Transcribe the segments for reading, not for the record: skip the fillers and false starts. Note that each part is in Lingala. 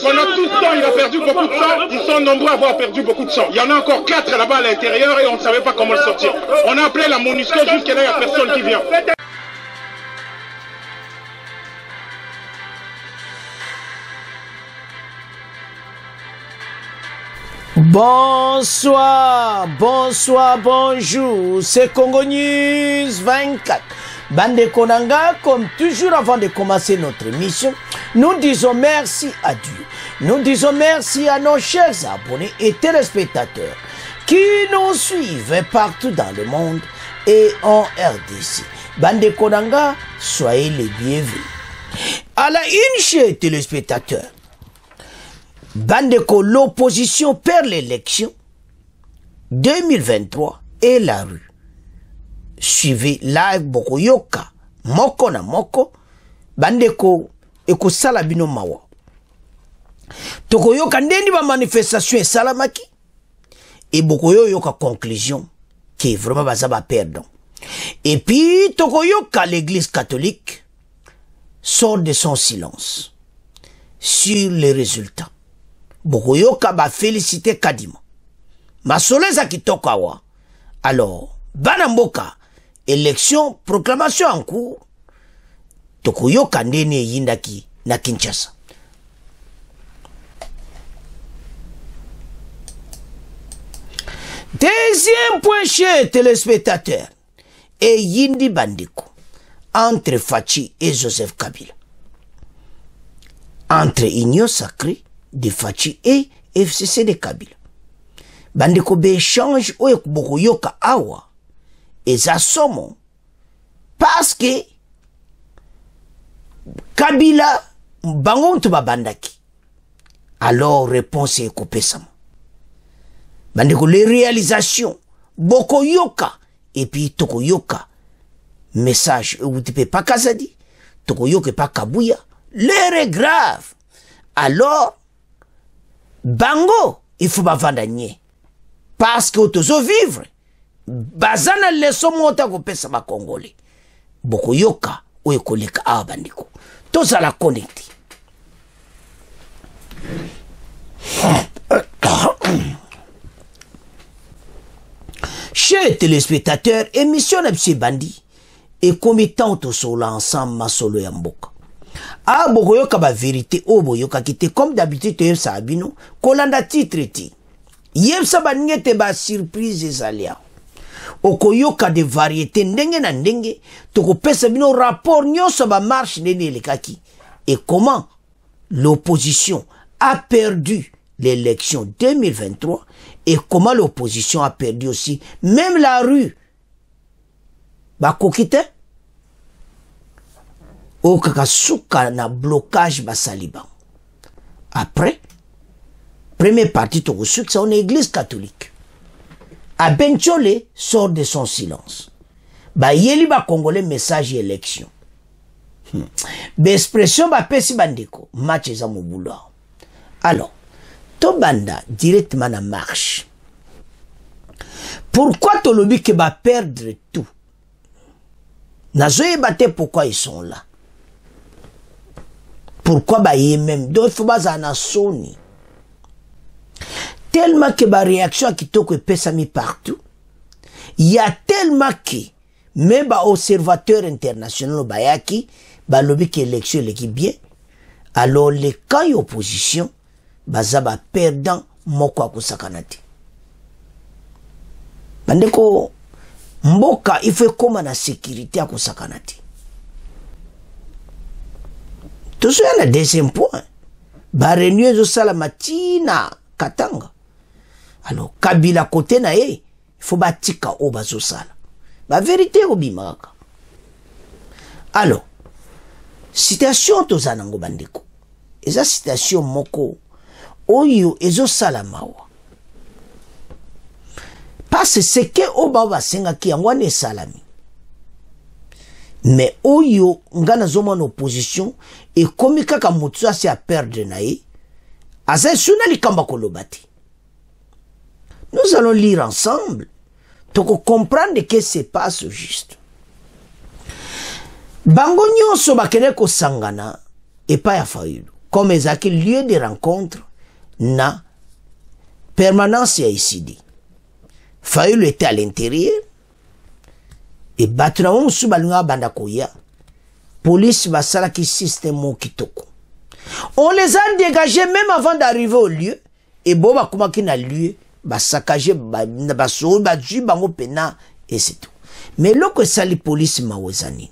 Pendant tout ce temps, il a perdu beaucoup de sang. Ils sont nombreux à avoir perdu beaucoup de sang. Il y en a encore 4 là-bas à l'intérieur et on ne savait pas comment le sortir. On a appelé la MONUSCO, jusqu'à là, il n'y a personne qui vient. Bonsoir, bonsoir, bonjour, c'est Congo News 24. Bande Konanga, comme toujours avant de commencer notre émission, nous disons merci à Dieu. Nous disons merci à nos chers abonnés et téléspectateurs qui nous suivent partout dans le monde et en RDC. Bande Konanga, soyez les bienvenus. À la une, chers téléspectateurs, Bandeko, l'opposition perd l'élection 2023 et la rue. Suivez live Bokoyoka, Moko na Moko, Bandeko eko salabino mawa. Tokoyoka ndeni ba manifestation et salamaki. Et Bokoyoka conclusion qui est vraiment bazaba perdant. Et puis Tokoyoka l'église catholique sort de son silence sur les résultats. Bokoyoka ba félicité Kadima. Masoleza kitoko awa. Alors, Banamboka, élection, proclamation en cours. Tokoyoka ndene yindaki na Kinshasa. Deuxième point chez téléspectateurs. Et Yindi Bandeko. Entre Fachi et Joseph Kabila. Entre Union Sacrée de Fachi et FCC de Kabila. Bandeko be échange ou Bokoyoka awa. Et ça somme. Parce que Kabila bangon to bandaki. Alors réponse est coupée sama. Bandeko les réalisations Bokoyoka et puis Tokoyoka message ou tu peux pas Kazadi Tokoyoka pas Kabuya. L'heure est grave. Alors Bango, il faut pas vendre. Parce que tu vivre. Bazana leso mota ko pesa ba Congolais. Bokoyoka ou ekoleka abandiko. Toza la connecter. Chers téléspectateurs, émission Nepsi Bandi et commettant au sol ensemble ma solo yamboka. Ah, Bokoyoka ba vérité, oh boyoka kite comme d'habitude te sabino, kolanda titre ti. Yem sa ngete ba surprise ezalia. Okoyoka de variété ndenge na ndenge, toko pesa bino rapport nyonso ba marche nene lekaki. Et comment l'opposition a perdu l'élection 2023 et comment l'opposition a perdu aussi même la rue. Ba kokite o kakasuka na blocage basaliba. Après, première partie de c'est une église catholique. A Benchole sort de son silence. Ba yeli ba congolais message élection. L'expression ba pesi bandeko match za mobulo. Alors, to banda directement na marche. Pourquoi to lobi ke ba perdre tout? Nazoye bate pourquoi ils sont là? Pourquoi bah y même donc il faut pas en soni tellement que ba réaction qui toko pesa mi partout il y a tellement que même ba observateur international bayaki ba lobby que élection l'équipe bien alors les camps opposition bazaba perdant moko akusakanati bandeko mboka il faut comme na sécurité akusakanati. Tout ça, le deuxième point. Ba réunion de Salamatina, Katanga. Alors, Kabila côté na il faut batika o bazo sala. Ba vérité au bimaka. Alors, citation to zanango bandeko. Eza citation moko oyo ezo salamawa. Parce que ce que oba basenga ki yangwane salami. Mais oyo ngana zoma en opposition et comme kaka mutu asi a perdre nae asa suna likamba kolobati. Nous allons lire ensemble pour comprendre ce qui se passe juste. Bango nyonso bakene ko sangana et pas ya Fayulu comme ezaki lieu de rencontre na permanence ya ICD. Fayulu était à l'intérieur et batuna onsu balunga banda koya. Police basala ki système kitoko. On les a dégagés même avant d'arriver au lieu et bon bakuma ki na lieu ba saccager ba so ba ju bango pena et c'est tout. Mais loko sali police mawezani.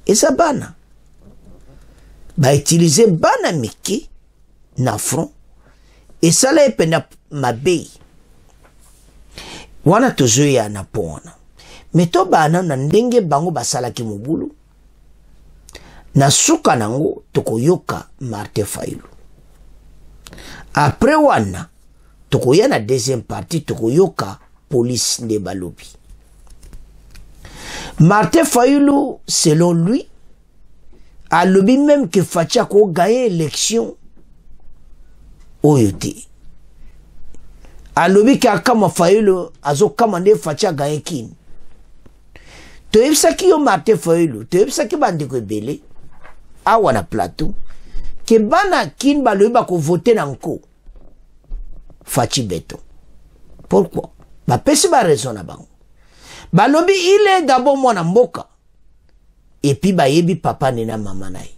Et ça bana ba utiliser bana miki na front et ça la pena mabei. Wana tozoya na pona. Mais to bana na ndenge bango basala ki mobulu. Na suka nango tokoyoka Martin Fayulu. Après wana tokoya na deuxième partie tokoyoka police de balobi. Martin Fayulu, selon lui, a lobby même que Fatia ko gagné élection oyote. A lobby que Akama Fayulu azo kamande Fatia gagné kin. To yebisa ki yo Martin Fayulu, to yebisa ki bande ko belé. Awa na plateau ke bana kin balobi bako voter nanko Fachi Beto. Pourquoi? Ba pesi ba raison na bango. Balobi il est d'abord mwana mboka et puis ba yebi papa nena mama nae.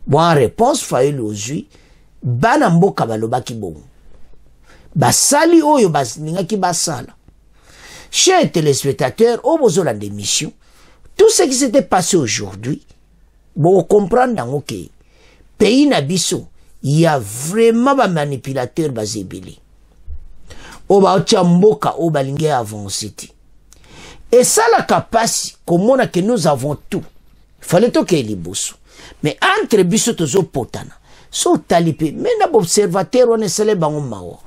Bon en réponse Fayulu ozui bana mboka baloba ki bongo. Ba sali oyo baninga ki basala. Chers téléspectateurs, au besoin de l'émission, tout ce qui s'était passé aujourd'hui. Bon, comprendre dans que pays nabiso, il y a vraiment des manipulateurs basébili. Oba ochamboka oba lingue avancé. Et ça la capacité, comme on a que nous avons tout. Fallait to que les bosso. Mais entre biso tozo potana. So talipé, mais na observateur on est célé bango mao.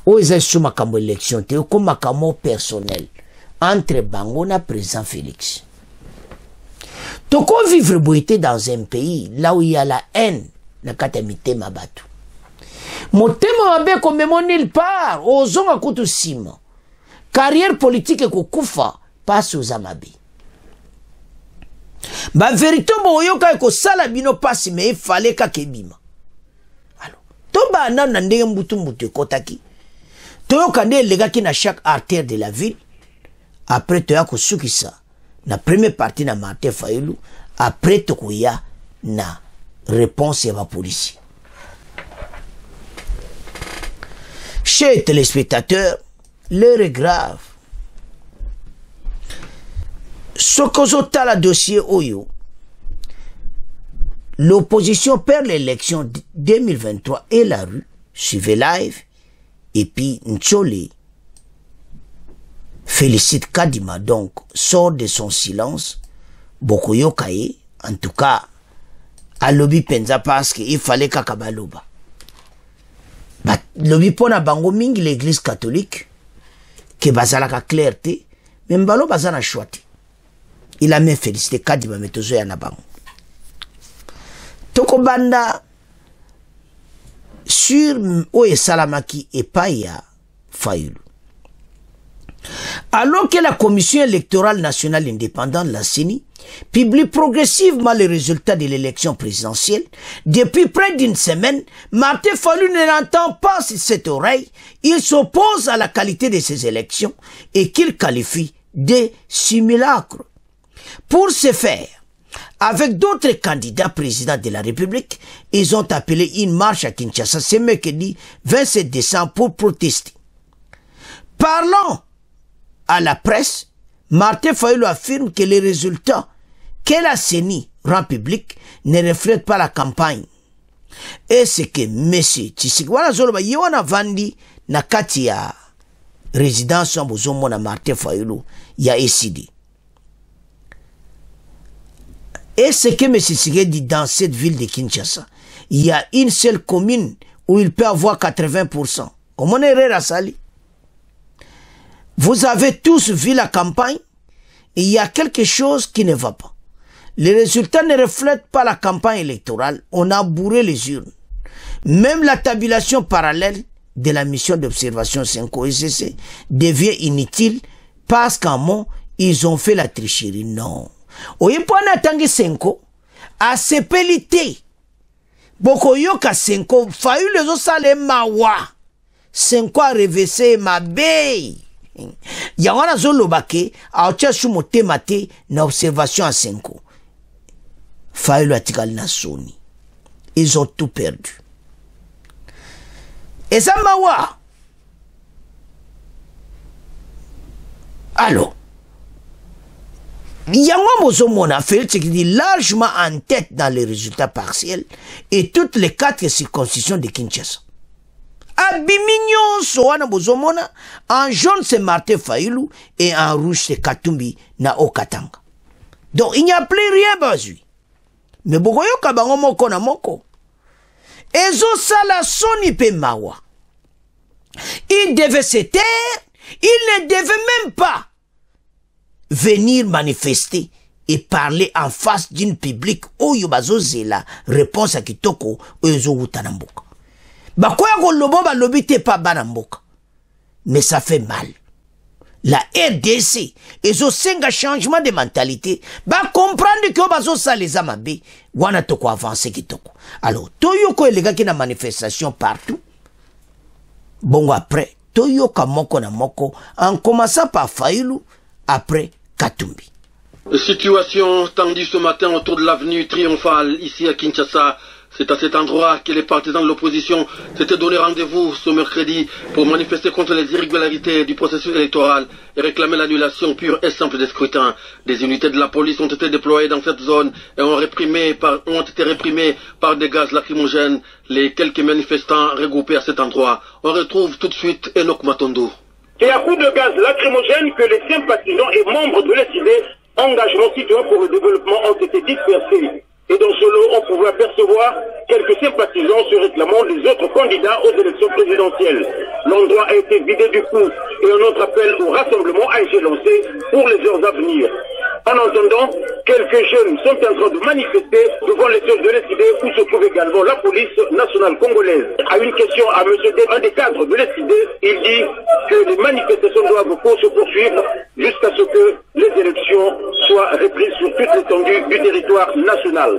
O eza suma kamo élection te comme kamo personnel entre bango na président Félix. Donc on vivre boité dans un pays là où il y a la haine, la katamité mabatu. Mon thème mabe comme mon nulle part, ozonga kutu sima. Carrière politique ko kufa passe aux amabi. Ba vérité mo yoka ko sala bino passe mais il fallait ka kebima. Alors, to ba na ndenge mbutu kotaki. To yoka ne lega ki na chaque artère de la ville. Après to yako sukisa. Na première partie na Martin Fayulu, après tokoya na réponse ya ba police. Chers téléspectateurs, l'heure est grave. Sokozota la dossier Oyo, l'opposition perd l'élection 2023 et la rue, suivez live, et puis Nchole félicite Kadima, donc sort de son silence. Bokoyo Kaye, en tout cas, à lobby penza parce qu'il fallait kakabaloba. Bah, lobby pona bango mingi l'église catholique, que bazala ka clarté, mais mbalo bazana chouati. Il a même félicité Kadima metozo ya na bango. Toko banda sur Oye Salamaki et Paya Fayulu. Alors que la Commission électorale nationale indépendante, la CENI, publie progressivement les résultats de l'élection présidentielle, depuis près d'une semaine, Martin Fayulu ne l'entend pas sur cette oreille. Il s'oppose à la qualité de ces élections et qu'il qualifie de simulacre. Pour ce faire, avec d'autres candidats présidents de la République, ils ont appelé une marche à Kinshasa ce mercredi 27 décembre pour protester. Parlant à la presse, Martin Fayulu affirme que les résultats que la CENI rend publics ne reflètent pas la campagne. Et c'est que M. Tshisekedi, voilà zoloba yewana vandi na kati ya résidence bozomo na Martin Fayulu ya ECD. Et ce que M. Tshisekedi dit dans cette ville de Kinshasa, il y a une seule commune où il peut avoir 80%. Comment est à Sali? Vous avez tous vu la campagne, et il y a quelque chose qui ne va pas. Les résultats ne reflètent pas la campagne électorale. On a bourré les urnes. Même la tabulation parallèle de la mission d'observation 5OSC devient inutile parce qu'en mot, ils ont fait la tricherie. Non. Oyepwana tangi 5 a sepelité bokoyoka Senko Fayulu ezosala mawa Senko arevese mabe yango nazoloba ke aotia su motema te na observation à Senko Fayulu atikali na soni. Ils ont tout perdu. Et ça mawa. Alors, yango mozomona Félix qui dit largement en tête dans les résultats partiels et toutes les 4 circonscriptions de Kinshasa. Abiminyo soana mozomona en jaune c'est Martin Fayulu et en rouge c'est Katumbi na Okatanga. Donc il n'y a plus rien basui. Mais bokoyo kabango moko na moko. Ezo sala soni pe mawa. Il devait se taire. Il ne devait même pas venir manifester et parler en face d'une public oyo bazozela réponse à kitoko oyo utanamboka. Bakoya ko lobo ba lobite pa banamboka. Mais ça fait mal. La RDC, ils ont un changement de mentalité. Ba comprendre que bazo sa les amabe, wana toko avancer kitoko. Alors, toyoko les gars qui na manifestation partout. Bon après, toyoka moko na moko, en commençant par Fayulu, après Katumbi. Situation tendue ce matin autour de l'avenue Triomphale, ici à Kinshasa. C'est à cet endroit que les partisans de l'opposition s'étaient donné rendez-vous ce mercredi pour manifester contre les irrégularités du processus électoral et réclamer l'annulation pure et simple des scrutins. Des unités de la police ont été déployées dans cette zone et ont été réprimées par des gaz lacrymogènes les quelques manifestants regroupés à cet endroit. On retrouve tout de suite Enoch Matondo. C'est à coup de gaz lacrymogène que les sympathisants et membres de l'SID, engagement citoyen pour le développement, ont été dispersés. Et dans ce lot, on pouvait apercevoir quelques sympathisants se réclamant des autres candidats aux élections présidentielles. L'endroit a été vidé du coup et un autre appel au rassemblement a été lancé pour les heures à venir. En attendant, quelques jeunes sont en train de manifester devant les sièges de l'SID où se trouve également la police nationale congolaise. À une question à M. D, un des cadres de l'SID, il dit que les manifestations doivent se poursuivre jusqu'à ce que les élections soient reprises sur toute l'étendue du territoire national.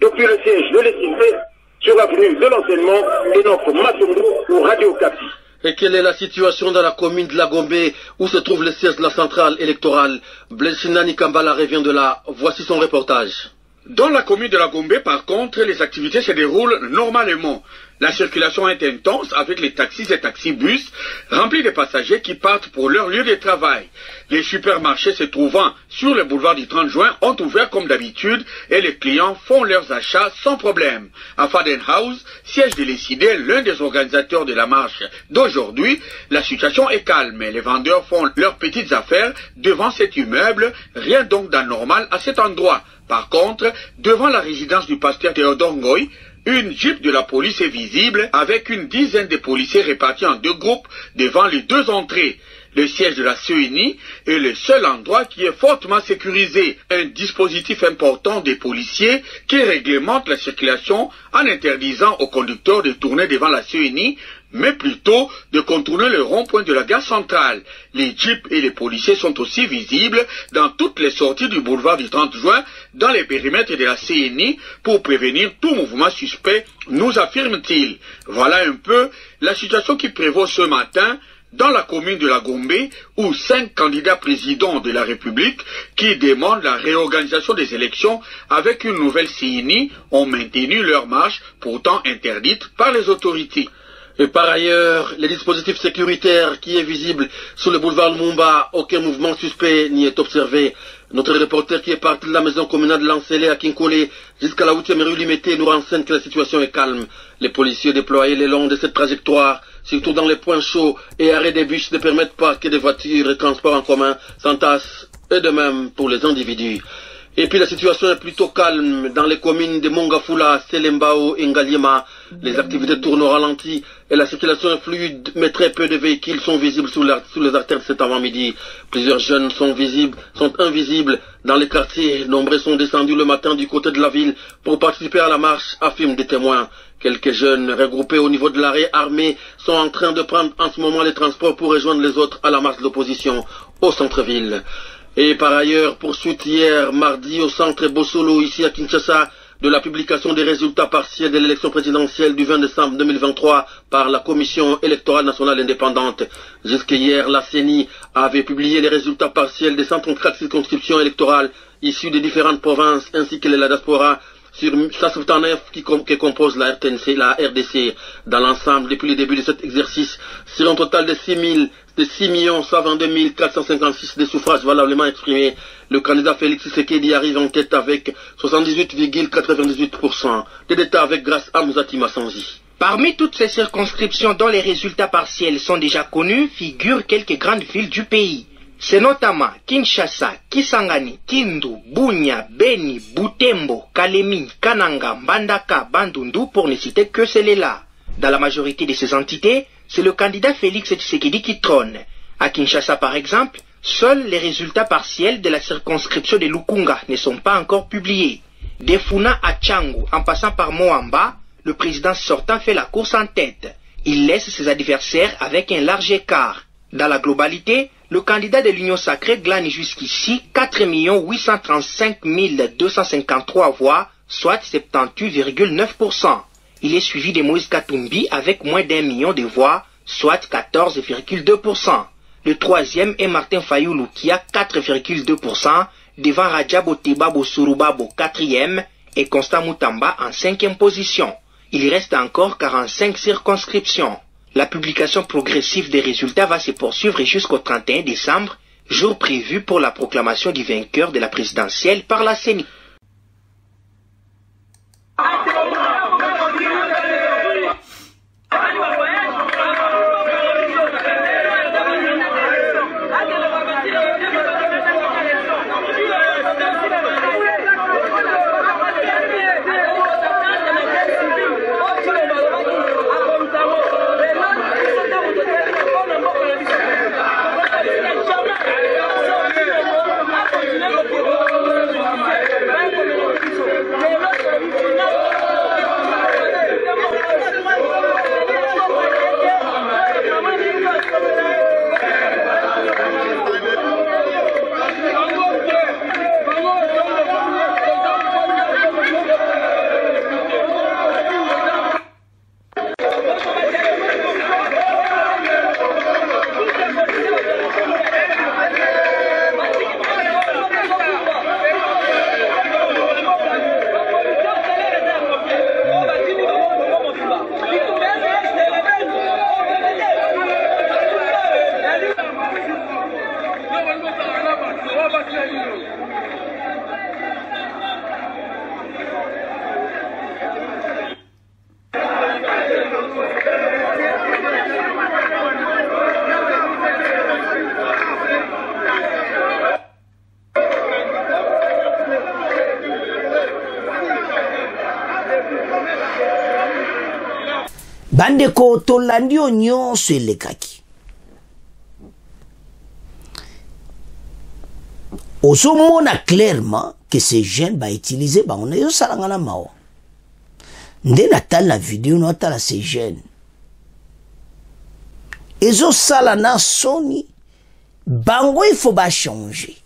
Depuis le siège de l'SID, sur l'avenue de l'enseignement, Enoch Matondo pour Radio Okapi. Et quelle est la situation dans la commune de la Gombe où se trouve le siège de la centrale électorale? Blessinani Kambala revient de là. Voici son reportage. Dans la commune de la Gombe, par contre, les activités se déroulent normalement. La circulation est intense avec les taxis et taxibus remplis de passagers qui partent pour leur lieu de travail. Les supermarchés se trouvant sur le boulevard du 30 juin ont ouvert comme d'habitude et les clients font leurs achats sans problème. À Fadenhouse, siège de l'ECD, l'un des organisateurs de la marche d'aujourd'hui, la situation est calme. Les vendeurs font leurs petites affaires devant cet immeuble, rien donc d'anormal à cet endroit. Par contre, devant la résidence du pasteur Théodore Ngoy, une jeep de la police est visible avec une dizaine de policiers répartis en 2 groupes devant les 2 entrées. Le siège de la CENI est le seul endroit qui est fortement sécurisé. Un dispositif important des policiers qui réglemente la circulation en interdisant aux conducteurs de tourner devant la CENI, mais plutôt de contourner le rond-point de la gare centrale. Les jeeps et les policiers sont aussi visibles dans toutes les sorties du boulevard du 30 juin, dans les périmètres de la CENI, pour prévenir tout mouvement suspect, nous affirme-t-il. Voilà un peu la situation qui prévaut ce matin dans la commune de la Gombe, où 5 candidats présidents de la République qui demandent la réorganisation des élections avec une nouvelle CENI ont maintenu leur marche, pourtant interdite par les autorités. Et par ailleurs, les dispositifs sécuritaires qui est visible sur le boulevard Lumumba, aucun mouvement suspect n'y est observé. Notre reporter qui est parti de la maison communale de Lancélé à Kinkole jusqu'à la 8e rue Limité nous renseigne que la situation est calme. Les policiers déployés le long de cette trajectoire, surtout dans les points chauds et arrêts des bus, ne permettent pas que des voitures et transports en commun s'entassent, et de même pour les individus. Et puis la situation est plutôt calme dans les communes de Mongafula, Selembao et Ngaliema. Les activités tournent au ralenti et la circulation est fluide, mais très peu de véhicules sont visibles sur les artères cet avant-midi. Plusieurs jeunes sont invisibles dans les quartiers. Nombreux sont descendus le matin du côté de la ville pour participer à la marche, affirment des témoins. Quelques jeunes regroupés au niveau de l'arrêt armé sont en train de prendre en ce moment les transports pour rejoindre les autres à la marche de l'opposition au centre-ville. Et par ailleurs, poursuite hier, mardi, au centre Bossolo, ici à Kinshasa, de la publication des résultats partiels de l'élection présidentielle du 20 décembre 2023 par la Commission électorale nationale indépendante. Jusqu'hier, la CENI avait publié les résultats partiels des 134 circonscriptions électorales issues des différentes provinces ainsi que de la diaspora sur 179 qui composent la RDC. Dans l'ensemble, depuis le début de cet exercice, sur un total de 6 122 456 des suffrages valablement exprimés, le candidat Félix Tshisekedi arrive en tête avec 78,98%. Des détails avec grâce à Mouzati Massanzi. Parmi toutes ces circonscriptions dont les résultats partiels sont déjà connus, figurent quelques grandes villes du pays. C'est notamment Kinshasa, Kisangani, Kindu, Bunia, Beni, Butembo, Kalemi, Kananga, Mbandaka, Bandundu pour ne citer que celles-là. Dans la majorité de ces entités, c'est le candidat Félix Tshisekedi qui trône. À Kinshasa par exemple, seuls les résultats partiels de la circonscription de Lukunga ne sont pas encore publiés. De Funa à Tchangu, en passant par Moamba, le président sortant fait la course en tête. Il laisse ses adversaires avec un large écart. Dans la globalité, le candidat de l'Union sacrée glane jusqu'ici 4 835 253 voix, soit 78,9%. Il est suivi de Moïse Katumbi avec moins d'1 million de voix, soit 14,2%. Le troisième est Martin Fayoulou qui a 4,2%, devant Rajabo Tebabo Surubabo 4e et Constant Moutamba en 5e position. Il reste encore 45 circonscriptions. La publication progressive des résultats va se poursuivre jusqu'au 31 décembre, jour prévu pour la proclamation du vainqueur de la présidentielle par la CENI. bandeko tolandi o nyonso elekaki ozomona clairement que ces jeunes ba utiliser bango na yosalanga na mawa nde natali na video no atala ces jeunes ezosala na soni bango il faut ba changer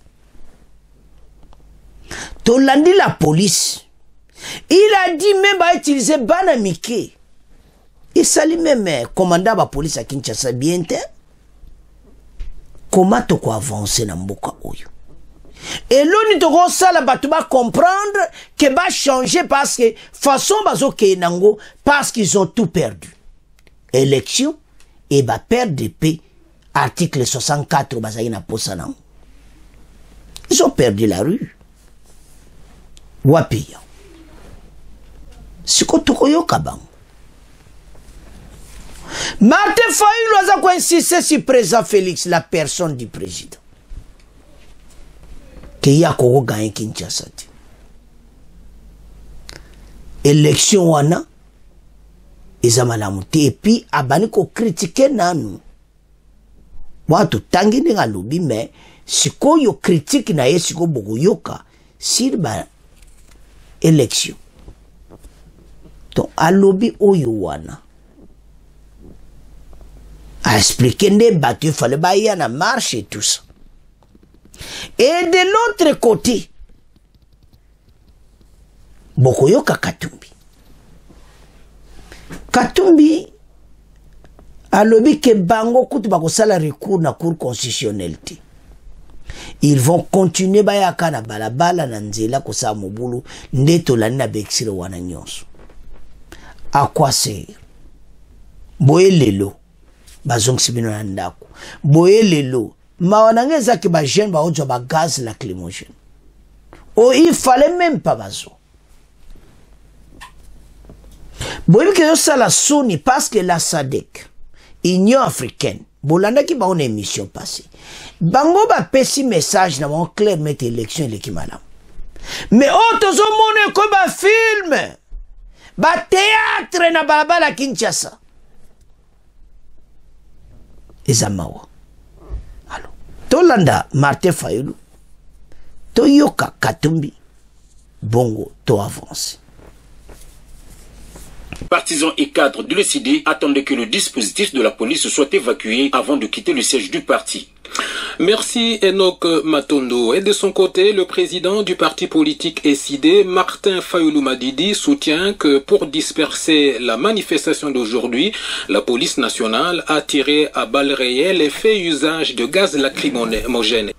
tolandi la police il a dit même ba utiliser bana mike il sali même commandant ba police à Kinshasa bien te comment to ko avancer na mboka oyo et l'on toko sala batu ba comprendre que ba changer parce que façon bazo ke nango parce qu'ils ont tout perdu élection et ba perdre de paix article 64 bazaki na posa nango ils ont perdu la rue wapi siko toko yoka bango Martin Fayoulou a quoi insister sur président Félix, la personne du président. Que y a qu'on gagne Kinshasa. Élection wana, ezamalamuti et puis abani ko critiquer nanu. Watu tangi nga lobi mais siko yo critique na ye siko bogo yoka sur ba élection. Donc a lobi oyo wana. A expliqué des battus, il fallait bailler en marche et tout ça. Et de l'autre côté, bokoyoka Katumbi. Katumbi alobi ke bango kutu bakosala recours na cour constitutionnelle. Ils vont continuer bayaka na balabala na nzela kosala mobulu ndeto lani na bexire wana nyonso. À quoi sert? Boye lelo bazongisi bino na ndako. Boye lelo mawanange ezaki ba jeune ba ojo ba gaz lacrymogène. Oh, il fallait même pas bazo. Boye que ça la soni parce que la SADC Union africaine bolanda ki ba on émission passée. Bango ba pesi message na mon clair mettre élection et l'équimalam. Mais tozo mone ko ba film, ba théâtre na balabala Kinshasa. Ezamawa. Alors, tolanda Martin Fayulu, toyoka Katumbi, bongo to avance. Partisans et cadres de l'ECD attendaient que le dispositif de la police soit évacué avant de quitter le siège du parti. Merci Enoch Matondo. Et de son côté, le président du parti politique ECD, Martin Fayulu Madidi, soutient que pour disperser la manifestation d'aujourd'hui, la police nationale a tiré à balles réelles et fait usage de gaz lacrymogène.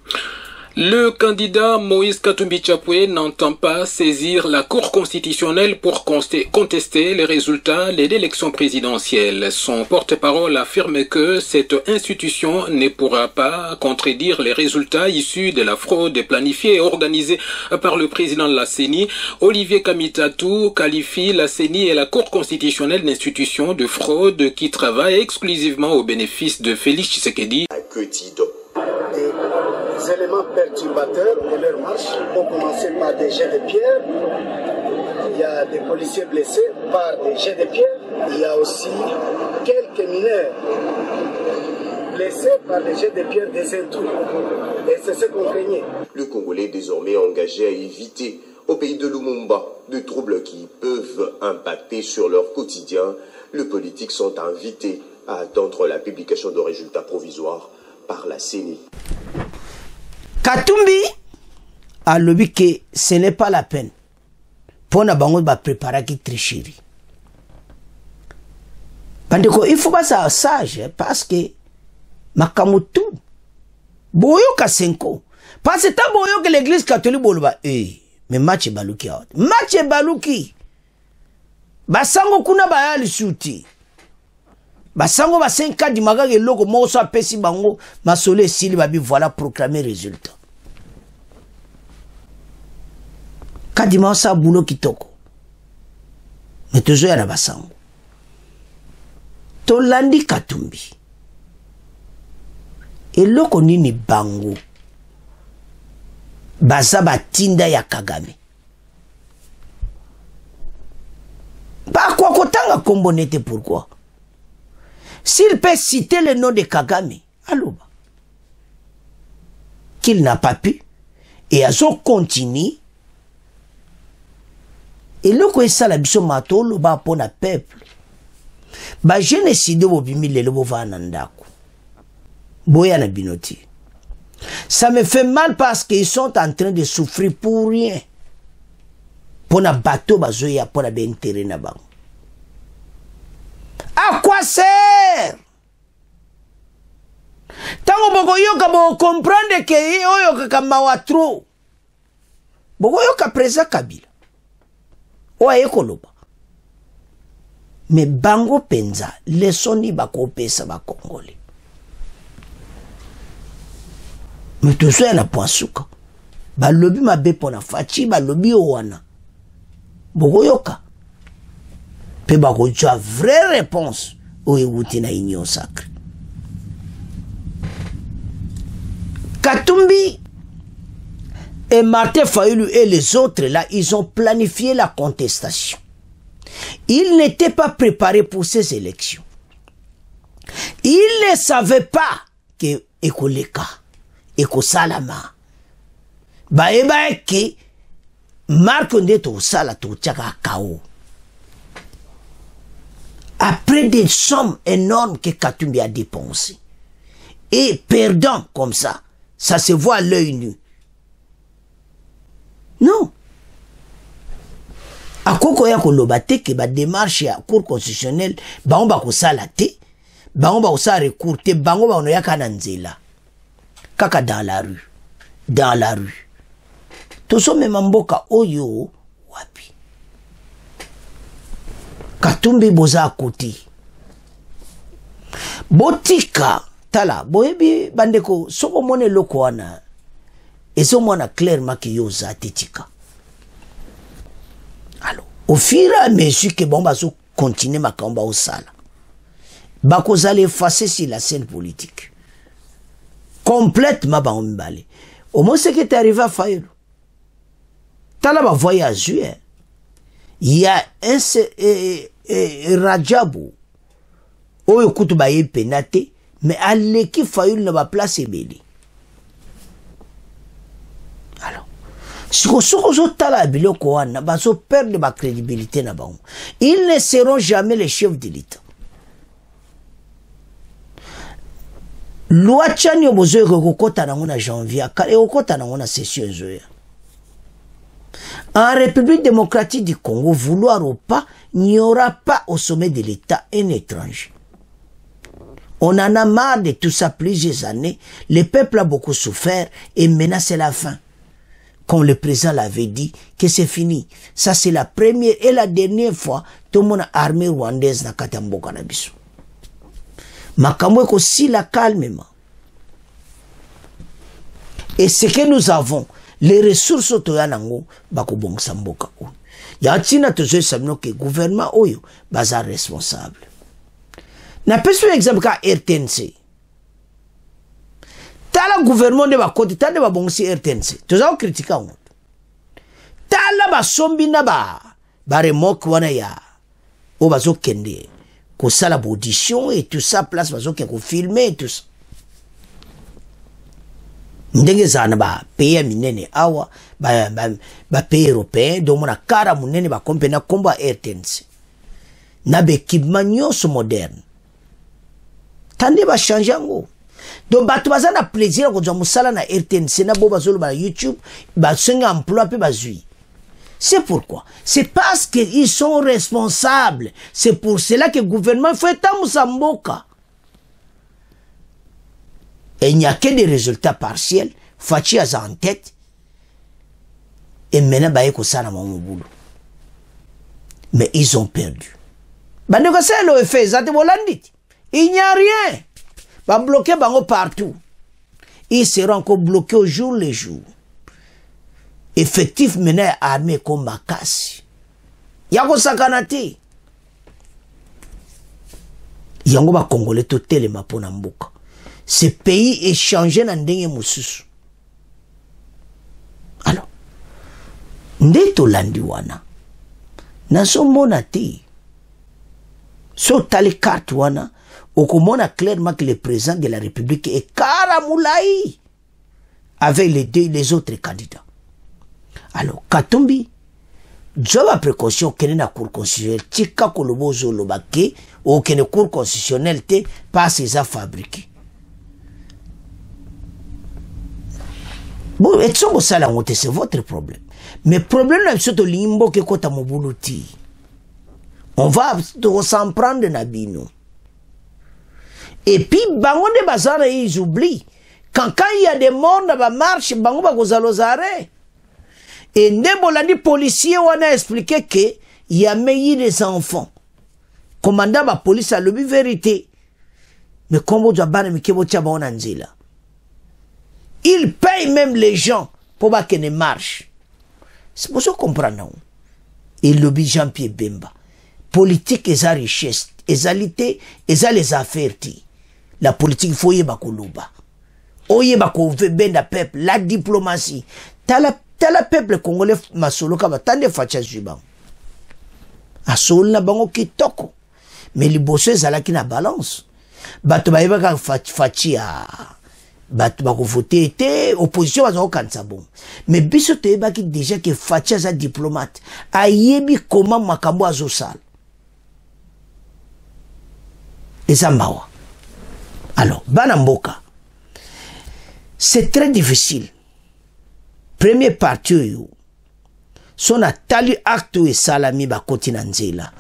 Le candidat Moïse Katumbi Chapwe n'entend pas saisir la Cour constitutionnelle pour contester les résultats de l'élection présidentielle. Son porte-parole affirme que cette institution ne pourra pas contredire les résultats issus de la fraude planifiée et organisée par le président de la CENI. Olivier Kamitatou qualifie la CENI et la Cour constitutionnelle d'institutions de fraude qui travaillent exclusivement au bénéfice de Félix Tshisekedi. Des éléments perturbateurs de leur marche ont commencé par des jets de pierre. Il y a des policiers blessés par des jets de pierre. Il y a aussi quelques mineurs blessés par des jets de pierre des intrus. Et c'est ce qu'on craignait. Le Congolais est désormais engagé à éviter au pays de Lumumba de troubles qui peuvent impacter sur leur quotidien. Les politiques sont invités à attendre la publication de résultats provisoires par la CENI. Katumbi a lobby que ce n'est pas la peine pour na bango ba préparer qui tricherie. Bandeko il faut pas ça sage parce que makamutu boyo kasenko parce que ta boyo que l'église catholique bolba mais match baluki out match baluki basango kuna bayali suti basango ba 5 ans di magage loko mo so apesi bango masole sili babi voilà proclamer résultat kadima sa boulot kitoko mais toujours na basango to landi Katumbi eloko nini bango baza batinda ya Kagame ba kwa kotanga kombo nete pourquoi. S'il peut citer le nom de Kagame, Alouba, qu'il n'a pas pu, et à son continue, et le quoi ça la biso mato le ba pour la peuple, ba génocide au bimi le lobo va nandaku, boya na binoti. Ça me fait mal parce qu'ils sont en train de souffrir pour rien, pour na bateau bazoya pour na intérêt na bango. À quoi sert? Tango boko yoka bo comprendre que oyo kama watro. Boko yoka presa Kabila. Oye koloba. Mais bango penza lesoni bako pesa ba Congolais. Mais tout ça na poisuka. Ba lobi mabe pona fachi ba lobi owana. Boko yoka. Pe bako jwa vraie réponse au éwouti na union sacrée. Katumbi et Martin Fayulu et les autres là, ils ont planifié la contestation. Ils n'étaient pas préparés pour ces élections. Ils ne savaient pas que Ekoleka, Ekosalama, Baeba ke Marc Ndeto Sala to Tchaka Kao. Après des sommes énormes que Katumbi a dépensées. Et perdant comme ça se voit à l'œil nu. Non. akoko ya koloba te ke ba démarche ya cour constitutionnelle bango ba kosala te bango ba kosala recours te bango ba ono yaka na nzela kaka dans la rue tosomema mboka oyo wapi Katumbi boza akoti botika tala boyebi bandeko soko mone loko wana ezo mwana clairement ki yo za tetika. Alors au fur et à mesure que bon bazo continuer makamba au sala bakozala effacer sur la scène politique complètement ba ombale au moins ce qui est arrivé à Fayulu tala ba voyage il y a un Rajabu oyo kutu ba ye penate mais aleki Fayulu na ba place ebeli. Alors si on tala biloko wana bazo perdre ba crédibilité na bango, ils ne seront jamais les chefs de l'État. Loi chanyo bozo kokota na ngona janvier kale kokota na ngona session zoya. En République démocratique du Congo, vouloir ou pas, il n'y aura pas au sommet de l'État un étranger. On en a marre de tout ça plusieurs années. Le peuple a beaucoup souffert et maintenant c'est la fin. Comme le président l'avait dit, que c'est fini. Ça c'est la première et la dernière fois tout le monde a armée rwandaise na katamboka na biso. Makambo ko si la calmement. Et ce que nous avons, les ressources otoyanango bako bongsa mboka oyo. Ya tina tozo sabino ke gouvernement oyo baza responsable. Na pesu exemple ka RTNC. Tala gouvernement de bakoti tande ba bongsi RTNC. Tozo kritika on. Tala ba sombi na ba remok wana ya o bazo kende ko sala audition et tout ça place bazo ke ko filmer et tout ça. Ndenge zana ba pays minene awa ba pays européen do mona kara munene ba kompena komba RTNC na be équipement nyonso moderne tande ba changer ngo donc batu bazana plaisir ko musala na RTNC na bo bazolo ba YouTube ba senga emploi pe bazui. C'est pourquoi c'est parce que ils sont responsables, c'est pour cela que le gouvernement fait tant musamboka. Et il n'y a que des résultats partiels. Fachi a en tête. Et maintenant, mais ils ont perdu. Il n'y a rien. Va bloquer partout. Ils seront encore bloqués au jour le jour. Effectif maintenant armé comme Makasi. Yako sakanati. Yango ba Congolais to telema pona mboka. Ce pays est changé dans ndenge mususu. Alors, ndeto landi wana. Naso mona te. So tali carte wana, okomona clairement que le président de la République est Karamoulaï avec les autres candidats. Alors, Katumbi, joba précaution kene na cour constitutionnelle, tika kolobozo lobake, ou kene cour constitutionnelle te, pas ses a fabriqué. Bon, et ça, c'est votre problème. Mais le problème, c'est que limbo que kota mobuluti. On va s'en prendre nabino. Et puis, bango de bazar, ils oublient. Quand il y a des morts dans la marche, bango ba kozalozare. Et Ndebolandi policier, on a expliqué que il y a meilleur des enfants. Commandant la police a le vérité. Mais comment tu as banni mikebo tchaba on anzila? Il paye même les gens pour pas qu'ils ne marchent. C'est pour ça qu'on comprend. Non? Et le Jean-Pierre Bemba. Politique et sa richesse. Et sa lité, et sa les affaires. La politique, il faut y bakoluba. Oye bako benda peuple. La diplomatie. Tala peuple congolais masolo kaba tande facha zuban. Asol na bango kitoko. Mais les bosseux zalaki na balance. Bato ba yeba ka fachi a bato ba ko voter té opposition ba zo kansa bon. Mais biso te yeba ki déjà que fachi za diplomate. Ayebi comment makambo azosal. Ezambawa. Alors, banamboka. C'est très difficile. Premier parti, son atali acte et salami ba koti na nzela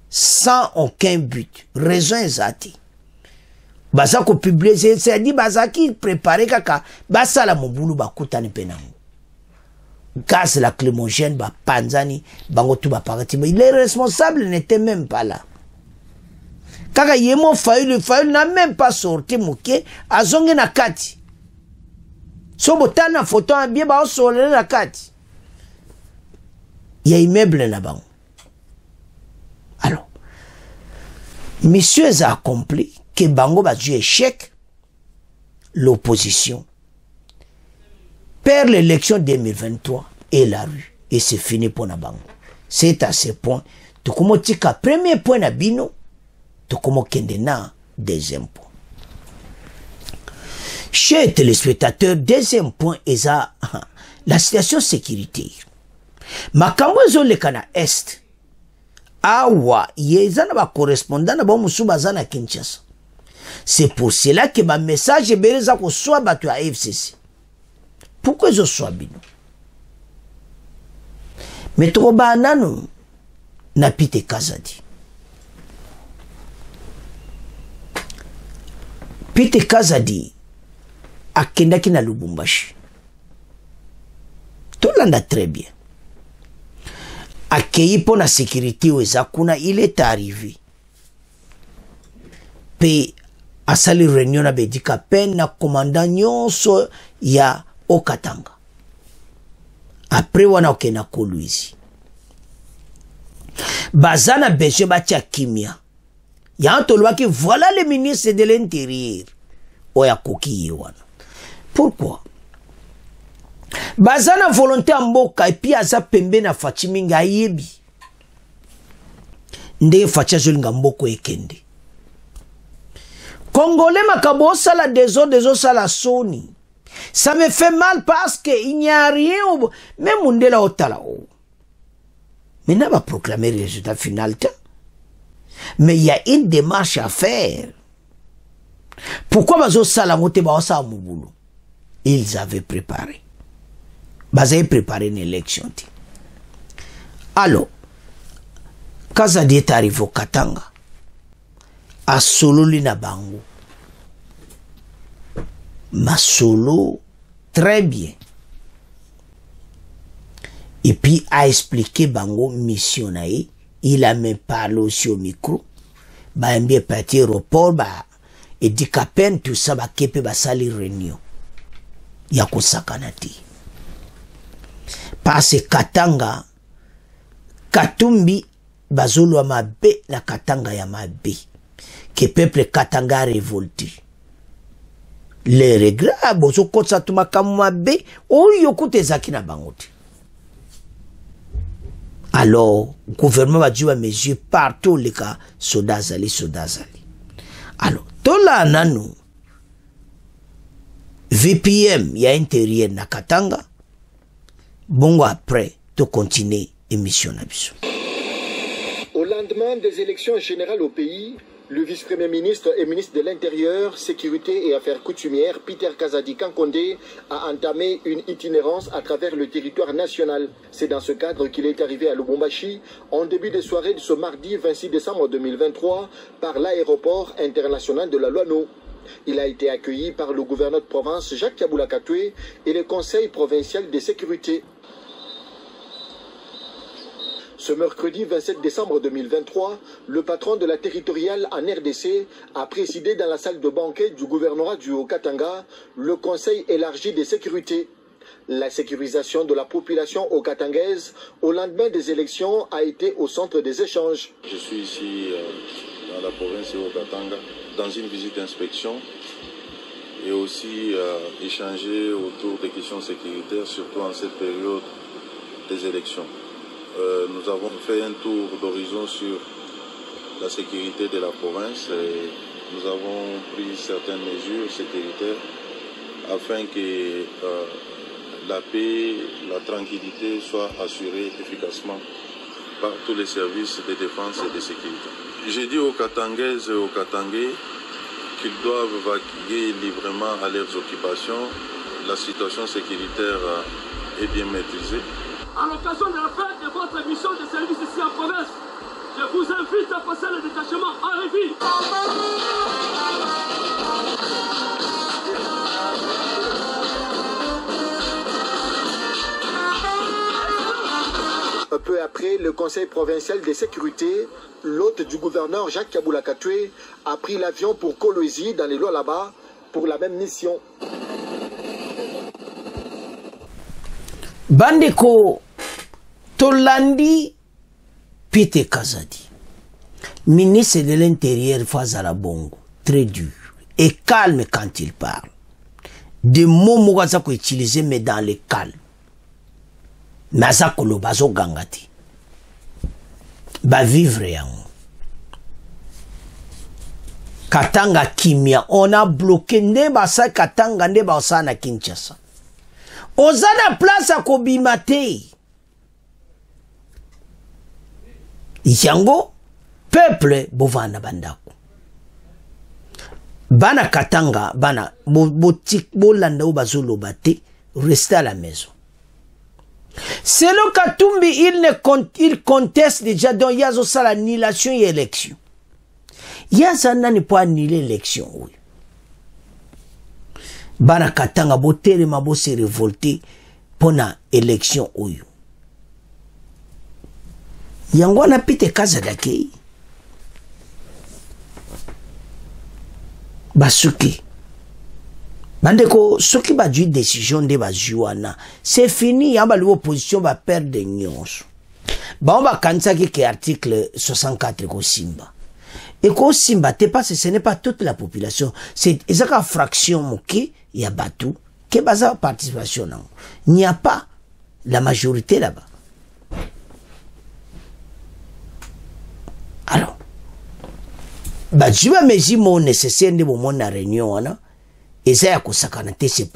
sans aucun but, raison ezati. Baza ko publier c'est dit baza qui préparer kaka basala mobulu ba kutani penango. Gaz lacrymogène ba panzani bango tu ba parati. Les responsables n'étaient même pas là. Kaka yemo Fayulu n'a même pas sorti mouké azonge na kati. So botana photo en bien ba solé na kati. Il y a immeuble là-bas. Alors, monsieur a accompli que Bango va jouer échec, l'opposition perd l'élection 2023 et la rue. Et c'est fini pour Nabango. C'est à ce point. Tu comme tika premier point na bino, tu comme kendena deuxième point. Chers téléspectateurs, deuxième point est la situation sécuritaire. Makambo ezoleka na est awa yezana ba correspondant na ba musuba zana Kinshasa. C'est pour cela que ma message beleza ko soit batu à FCC. Pourquoi je sois bino? Mais trop banano na Pite Kazadi. Pite Kazadi akendaki na Lubumbashi. Tout l'anda très bien. Accueilli pour la sécurité aux Zakuna, il est arrivé. Puis, à sa réunion, il a dit qu'à peine na commandant nyonso ya Okatanga. Après, on a okena Kolwezi. Bazana besoin batia kimia. Ya antolwa ki voilà le ministre de l'Intérieur. Oya koki yewana. Pourquoi? Bazana volonté mboka et puis aza pembe na Fachiminga yebi. Nde Facha zolinga mboko ekende. Congolais makabo sala des sala soni. Ça me fait mal parce que il n'y a rien même mundela otala o. Maintenant va proclamer le résultat final. Mais il y a une démarche à faire. Pourquoi bazo sala mote ba osa mubulu? Ils avaient préparé. Vous avez préparé une élection. Alors, Kazadi est arrivé au Katanga, à Solo Linabango. Ma Solo, très bien. Et puis, a expliqué Bango missionnaire. Il a même parlé aussi au micro. Bah, il est parti au aéroport, bah, et dit qu'à peine tout ça, bah, qu'il peut sali réunion. Il y a qu'on sakanati. Parce que Katanga, Katumbi, bazolo mabe na Katanga ya mabe. Que peuple Katanga a révolté. Les regrets, bozo kotsa tumakamu mabe, ou yokute zaki na bangote. Alors, le gouvernement va jouer à mesure partout les cas, Sodazali. Alors, tout là, nanou, VPM, il y a intérieur na Katanga. Bon, après, de continuer l'émission. Au lendemain des élections générales au pays, le vice-premier ministre et ministre de l'Intérieur, Sécurité et Affaires coutumières, Peter Kazadi Kankonde, a entamé une itinérance à travers le territoire national. C'est dans ce cadre qu'il est arrivé à Lubumbashi en début de soirée de ce mardi 26 décembre 2023 par l'aéroport international de la Loano. Il a été accueilli par le gouverneur de province Jacques Kaboula Katoué et le conseil provincial de sécurité. Ce mercredi 27 décembre 2023, le patron de la territoriale en RDC a présidé dans la salle de banquet du gouvernorat du Haut-Katanga le conseil élargi de sécurité. La sécurisation de la population haut-katangaise au lendemain des élections a été au centre des échanges. Je suis ici dans la province du Haut-Katanga dans une visite d'inspection et aussi échanger autour des questions sécuritaires, surtout en cette période des élections. Nous avons fait un tour d'horizon sur la sécurité de la province et nous avons pris certaines mesures sécuritaires afin que la paix, la tranquillité soient assurées efficacement par tous les services de défense et de sécurité. J'ai dit aux Katangaises et aux Katangais qu'ils doivent vaquer librement à leurs occupations. La situation sécuritaire est bien maîtrisée. à l'occasion de la fête de votre mission de service ici en province. Je vous invite à passer le détachement en revue. Un peu après, le Conseil provincial de sécurité, l'hôte du gouverneur Jacques Kaboula Katoué, a pris l'avion pour Kolwezi dans les Lualaba pour la même mission. Bandeko Tolandi Pite Kazadi, ministre de l'Intérieur Fazala Bongo, très dur et calme quand il parle. Des mots Mougaza qu'on utilise mais dans le calme. Mazakolo bazo gangati. Ba vivre yango. Katanga kimia, on a bloqué neba sa Katanga neba osana Kinshasa. Ozana place à Kobimate. Yango, peuple bovana bandako. Bana Katanga, bana botik bolanda ou bazolo bate, restez à la maison. Selon Katumbi, il conteste déjà donc il y a aussi l'annulation et l'élection. Il y a ça n'a pas annulé l'élection. Oui. Bana Katanga botere mabo se révolter pour la élection. Oui. Yango na pite kaza dake. Basuki. Bandeko, ce qui va dire décision de Bajuana, c'est fini, yamba l'opposition va perdre des nyons. Ba on va kansa qui article 64 ko Simba. Et ko Simba te passe, ce n'est pas toute la population, c'est une fraction moki, il y a Batou, qui basa participation. Il n'y a pas la majorité là-bas. Alors, Bajuwa meji mo nécessaire de mon na réunion, hein? Et c'est pour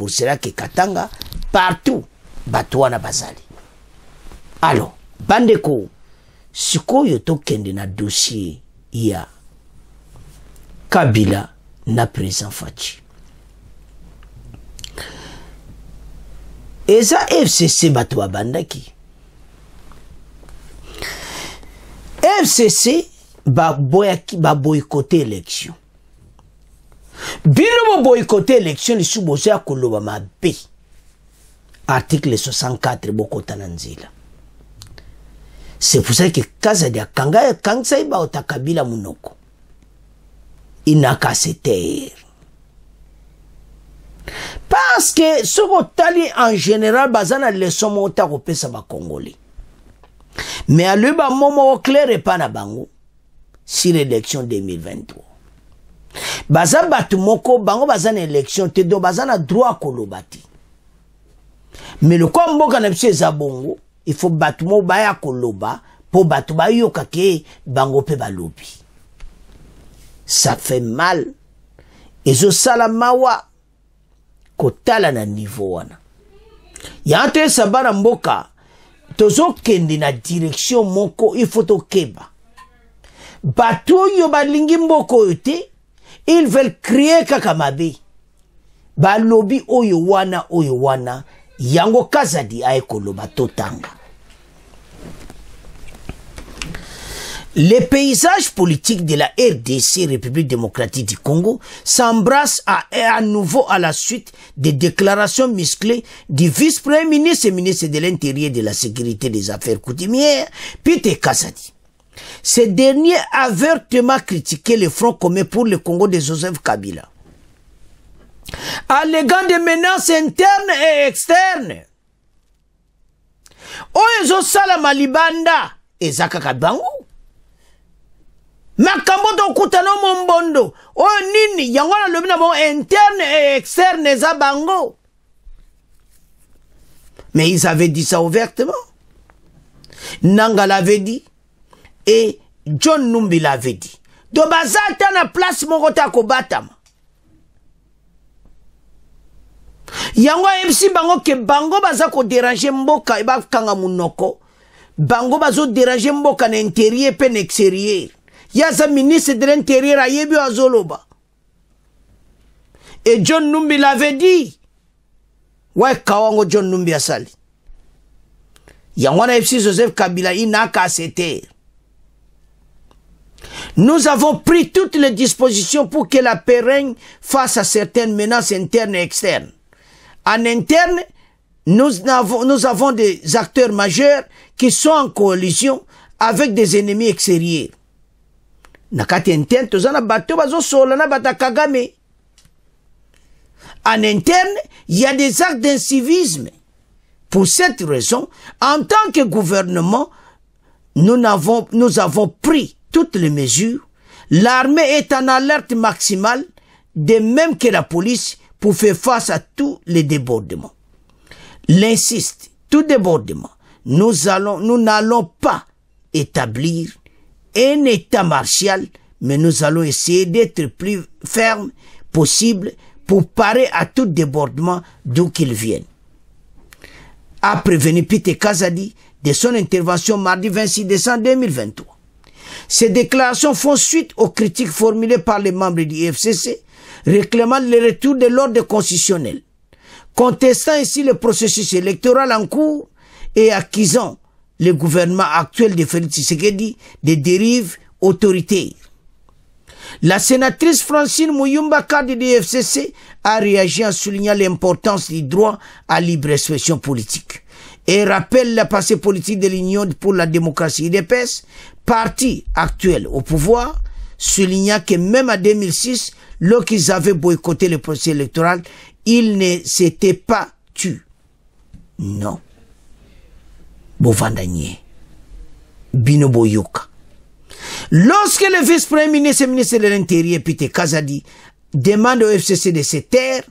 cela que Katanga, partout, Batouana Bazali. Alors, Bandeko, ce qu'on tokende na dossier, il y a Kabila na présent Fachi. Et ça, FCC Batoua Bandaki. FCC va boycotter l'élection. Bino boycotter l'élection li suboza koloba mabe. Article 64 bokota nanzila. C'est pour ça que Kazadia Kanga Kansai ba otakabila munoko. Inaka se taire. Parce que ce que en général bazana leçon mota kopesa ba Congolais. Mais à le ba momo clair et pas na bango sur l'élection 2023. Baza batu moko bango baza na élection te do baza na droit kolobati. Mais le combo kana pse za bongo, il faut batu mo baya koloba po batu ba yoka ke bango pe balobi. Ça fait mal. Et zo salamawa kotala na niveau wana. Yante sabana mboka tozo kende na direction moko il faut to keba. Batu yo balingi mboko yote. Ils veulent créer kakamabe. Ba lobby oyo wana yango Kazadi aekoloba totanga. Les paysages politiques de la RDC, République démocratique du Congo, s'embrassent à nouveau à la suite des déclarations musclées du vice-premier ministre et ministre de l'Intérieur et de la Sécurité des Affaires coutumières, Pite Kazadi. Ces derniers a ouvertement critiqué le Front commun pour le Congo de Joseph Kabila, alléguant des menaces internes et externes. Oyezo sala malibanda ezaka kabangu. Makambo to kutano mombondo. Oyo nini yangwana lobina bon interne et externe za bango. Mais ils avaient dit ça ouvertement. Nanga l'avait dit. Et John Numbi l'avait dit. Do bazata na place mokota kobatama. Yango MC bango ke bango baza ko déranger mboka eba kanga munoko. Bango bazo déranger mboka na intérieur pe na extérieur. Yaza ministre de l'Intérieur ayebi azoloba. Et John Numbi l'avait dit. Ouais kawango John Numbi asali. Yangwana FC Joseph Kabila inaka c'était. Nous avons pris toutes les dispositions pour que la paix règne face à certaines menaces internes et externes. En interne, nous avons des acteurs majeurs qui sont en coalition avec des ennemis extérieurs. Nakati interne, tozana bato bazo solana bata Kagame. En interne, il y a des actes d'incivisme. Pour cette raison, en tant que gouvernement, nous avons pris toutes les mesures. L'armée est en alerte maximale, de même que la police, pour faire face à tous les débordements. L'insiste, tout débordement, nous n'allons pas établir un état martial, mais nous allons essayer d'être plus fermes possible pour parer à tout débordement d'où qu'il vienne. A prévenu Peter Kazadi de son intervention mardi 26 décembre 2023. Ces déclarations font suite aux critiques formulées par les membres du FCC réclamant le retour de l'ordre constitutionnel, contestant ainsi le processus électoral en cours et accusant le gouvernement actuel de Félix Tshisekedi de dérives autoritaires. La sénatrice Francine Muyumba Kadi du FCC a réagi en soulignant l'importance du droit à libre expression politique et rappelle la passé politique de l'Union pour la démocratie UDPS, parti actuel au pouvoir, soulignant que même en 2006, lorsqu'ils avaient boycotté le processus électoral, ils ne s'étaient pas tus. Non. Bovandanier. Bino Boyoka. Lorsque le vice-premier ministre et ministre de l'Intérieur, Peter Kazadi, demande au FCC de se taire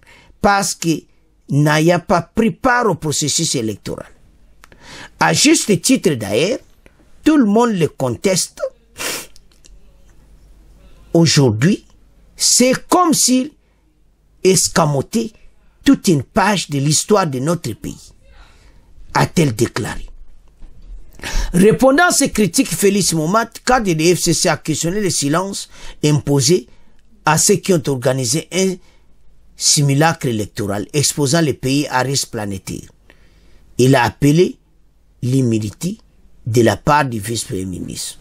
parce qu'il n'a pas pris part au processus électoral. À juste titre d'ailleurs, tout le monde le conteste. Aujourd'hui, c'est comme s'il escamotait toute une page de l'histoire de notre pays, a-t-elle déclaré. Répondant à ces critiques, Félix Momat, cadre de FCC, a questionné le silence imposé à ceux qui ont organisé un simulacre électoral exposant le pays à risque planétaire. Il a appelé l'humilité de la part du vice-premier ministre.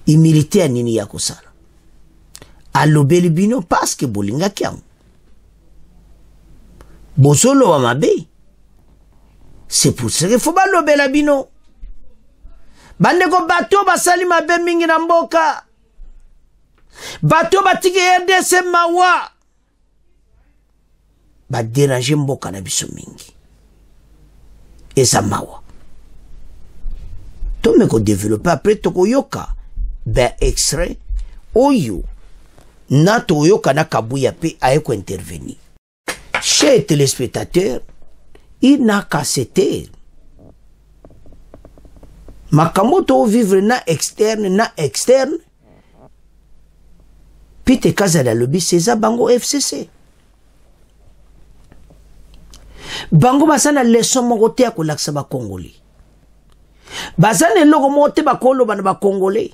Humilité à nini ya kosala. Alobeli bino parce que bolinga kiam. Bosolo wa mabe. C'est pour ça qu'il faut pas lobela bino. Bandeko bato basali mabe mingi na mboka. Bato batiki RDC mawa. Ba déranger mboka na biso mingi. Eza mawa. Tome ko développer après toko yoka. Ben extrait oyo. Na to yoka na kabuya pe aeko intervenir. Chers téléspectateurs, il n'a qu'à se taire. Makamoto vivre na externe. Peter Kazadi lobby c'est bango FCC. Bango basana leçon mogote ko laksa ba Congolais. Basana logo mote ba kolo bana ba Congolais.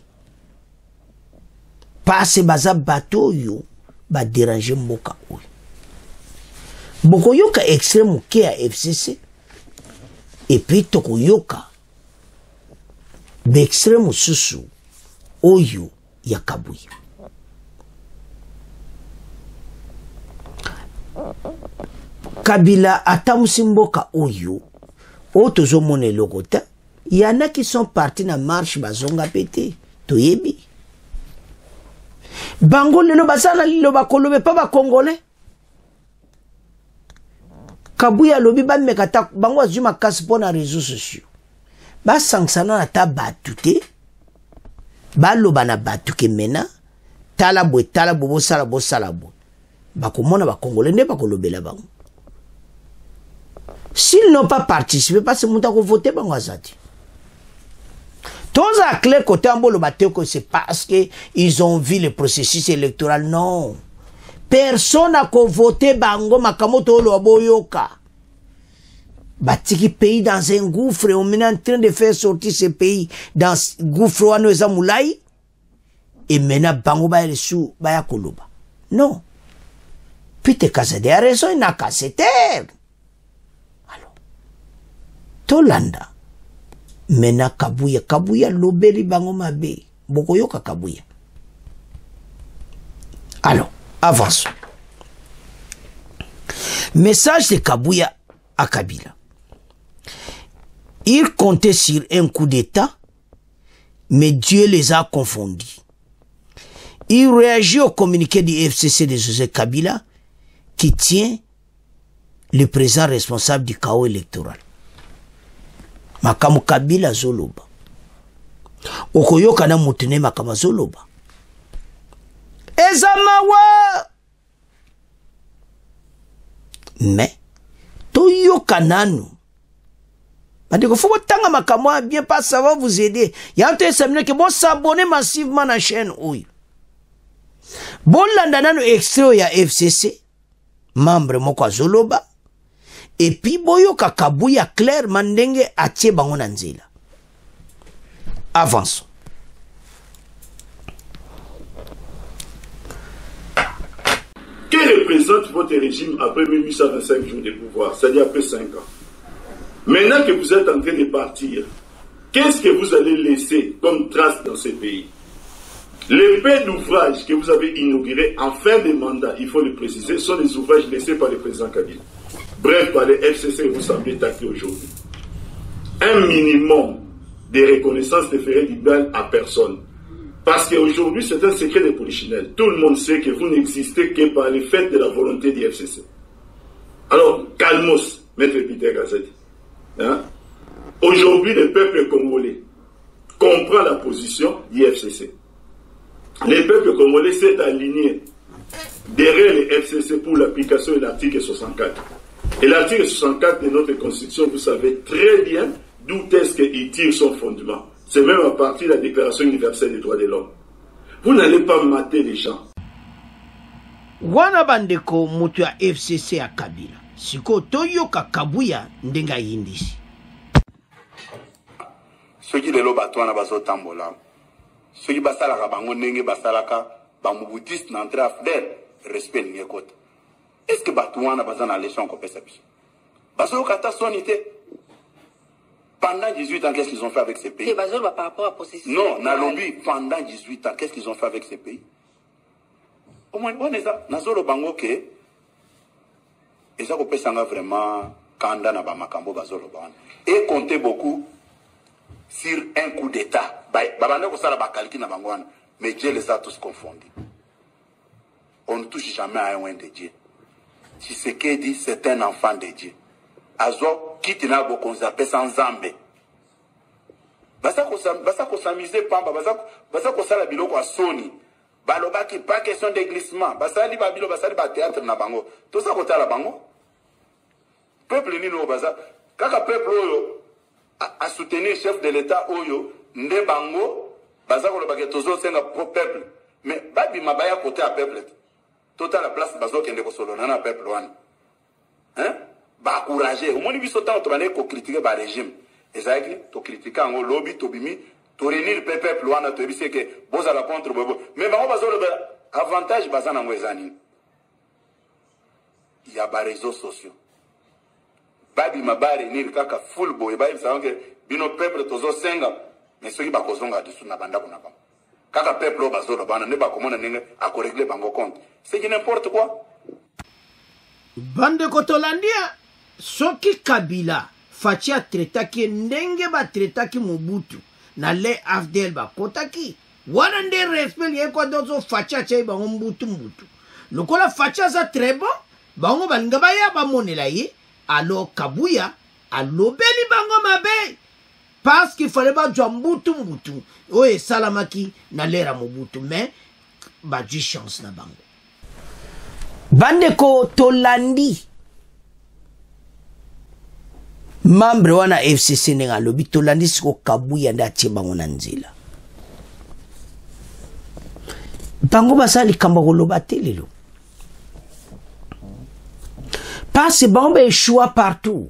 Passe baza bato yo ba déranger mboka oyo. Boko yoka extrême ke à FCC. Et puis toko yoka d'extrême susu oyo ya Kabuya. Kabila atamusi mboka oyo otozo mone logota. Il y en a qui sont partis na marche bazonga pété. Toyebi. Bango lelo basala lilo bakolobe pa ba Congolais. Kabuya lobi ba mekata bango azuma kasi pona réseaux sociaux. Ba sangsana na ta batute. Ba loba na batuke mena. Tala bobo sala bo sala bo. Ba komona ba Congolais ne ba kolobela bango. S'ils n'ont pas participé, parce que mouta ko voter bango azati. Tous à clair côté en bolo bateko c'est parce que ils ont vu le processus électoral. Non. Personne n'a voté bango makamoto lo aboyoka. Batiki pays dans un gouffre, on est en train de faire sortir ce pays dans un gouffre wano eza moulai et maintenant bango ba reçu ba ya koloba. Non. Peter Kazadi a raison, il n'a qu'à se taire. Alors, Tolanda, Mena Kabuya lobeli bango mabe. Bokoyoka Kabuya. Alors, avançons. Message de Kabuya à Kabila. Il comptait sur un coup d'État, mais Dieu les a confondus. Il réagit au communiqué du FCC de José Kabila, qui tient le président responsable du chaos électoral. Makamu Kabila Zoloba. Okoyoka na mutune makama Zoloba. Ezamawa! Mais, toyoka nanu. Madiko, faut que makamwa bien pas, ça va vous aider. Il y a un téléphone qui va s'abonner massivement à la chaîne. Oui. Bon, là, nous extrait ya FCC, membre moko Zoloba, et puis boyo Kabuya clair mandenge atie bango nanzela. Avançons. Que représente votre régime après 1825 jours de pouvoir, c'est-à-dire après 5 ans? Maintenant que vous êtes en train de partir, qu'est-ce que vous allez laisser comme trace dans ce pays? Les peu d'ouvrages que vous avez inaugurés en fin de mandat, il faut le préciser, sont les ouvrages laissés par le président Kabila. Bref, par les FCC, vous semblez tacter aujourd'hui. Un minimum de reconnaissance ne ferait du bien à personne. Parce qu'aujourd'hui, c'est un secret de polichinelle. Tout le monde sait que vous n'existez que par le fait de la volonté du FCC. Alors, calmos, maître Peter Gazette. Hein? Aujourd'hui, le peuple congolais comprend la position du FCC. Le peuple congolais s'est aligné derrière le FCC pour l'application de l'article 64. Et l'article 64 de notre Constitution, vous savez très bien d'où est-ce qu'il tire son fondement. C'est même à partir de la Déclaration universelle des droits de l'homme. Vous n'allez pas mater les gens. Wana bandeko mutu ya FCC à Kabila. Siko toyoka Kabuya ndenga yindisi. Ceux qui lelo batwana bazo tambola. Ceux qui basalaka bango ndenge basalaka bamubudiste na entrée afdel respect ngekota. Est-ce que batwana bazana leçon ko pesa biso? Bazo kata sonité. Pendant 18 ans, qu'est-ce qu'ils ont fait avec ces pays? Par rapport à possession. Non, Nalombi, pendant 18 ans, qu'est-ce qu'ils ont fait avec ces pays? Au moins, on est ça. Nazolo bango ke. Et ça, on peut s'en vraiment kanda na ba makambo bazolo bango. Et compter beaucoup sur un coup d'État. Babane ko sala ba kalki na bango wana. Mais Dieu les a tous confondus. On ne touche jamais à un de Dieu. Si ce qu'il dit, c'est un enfant de Dieu. Azo quitte na bokonza pesa nzambe. Basa ko s'amuser pamba, basa ko sala biloko a soni. Baloba ki pas question de glissement. Basa li ba bilo, basa li ba théâtre na bango. Tout ça ko tala bango. Peuple ni no basa. Kaka peuple oyo a soutenir chef de l'État oyo nde bango basa ko loba ke tozo senga pro peuple. Mais babi mabaya côté à peuple. Total la place bazo kende ko solo na peuple wana. Hein? Ba encourager au moins biso tant to bané ko critiquer ba régime ezaki to critiquer ngo lobby to bimi to réunir le peuple wana to bise que boza la contre bobo mais bango bazolo avantage bazana ngo ezani il y a ba réseaux sociaux babi mabare ni kaka full boy ba ils que bino peuple tozo senga mais ceux qui ba kozonga disu na banda kuna ba kaka peuple bazolo bana ne ba komona ninga a ko régler bango compte c'est n'importe quoi bande kotolandia. Soki Kabila facia tretaki ndenge ba tretaki Mobutu na le afdel ba kotaki wana nde respect ye kwa dozo facia chai ba Mobutu. Lokola facia za très bon bango balinga ba ya ba monela ye alors Kabuya alobeli bango mabe parce qu'il fallait ba Mbutu oye salamaki na lera Mobutu mais ba du chance na bango bandeko tolandi membre wana FCC nenga lobi tolandi siko Kabuya nda tie bango na nzela bango basali kamba koloba telelo parce bango ba échoua partout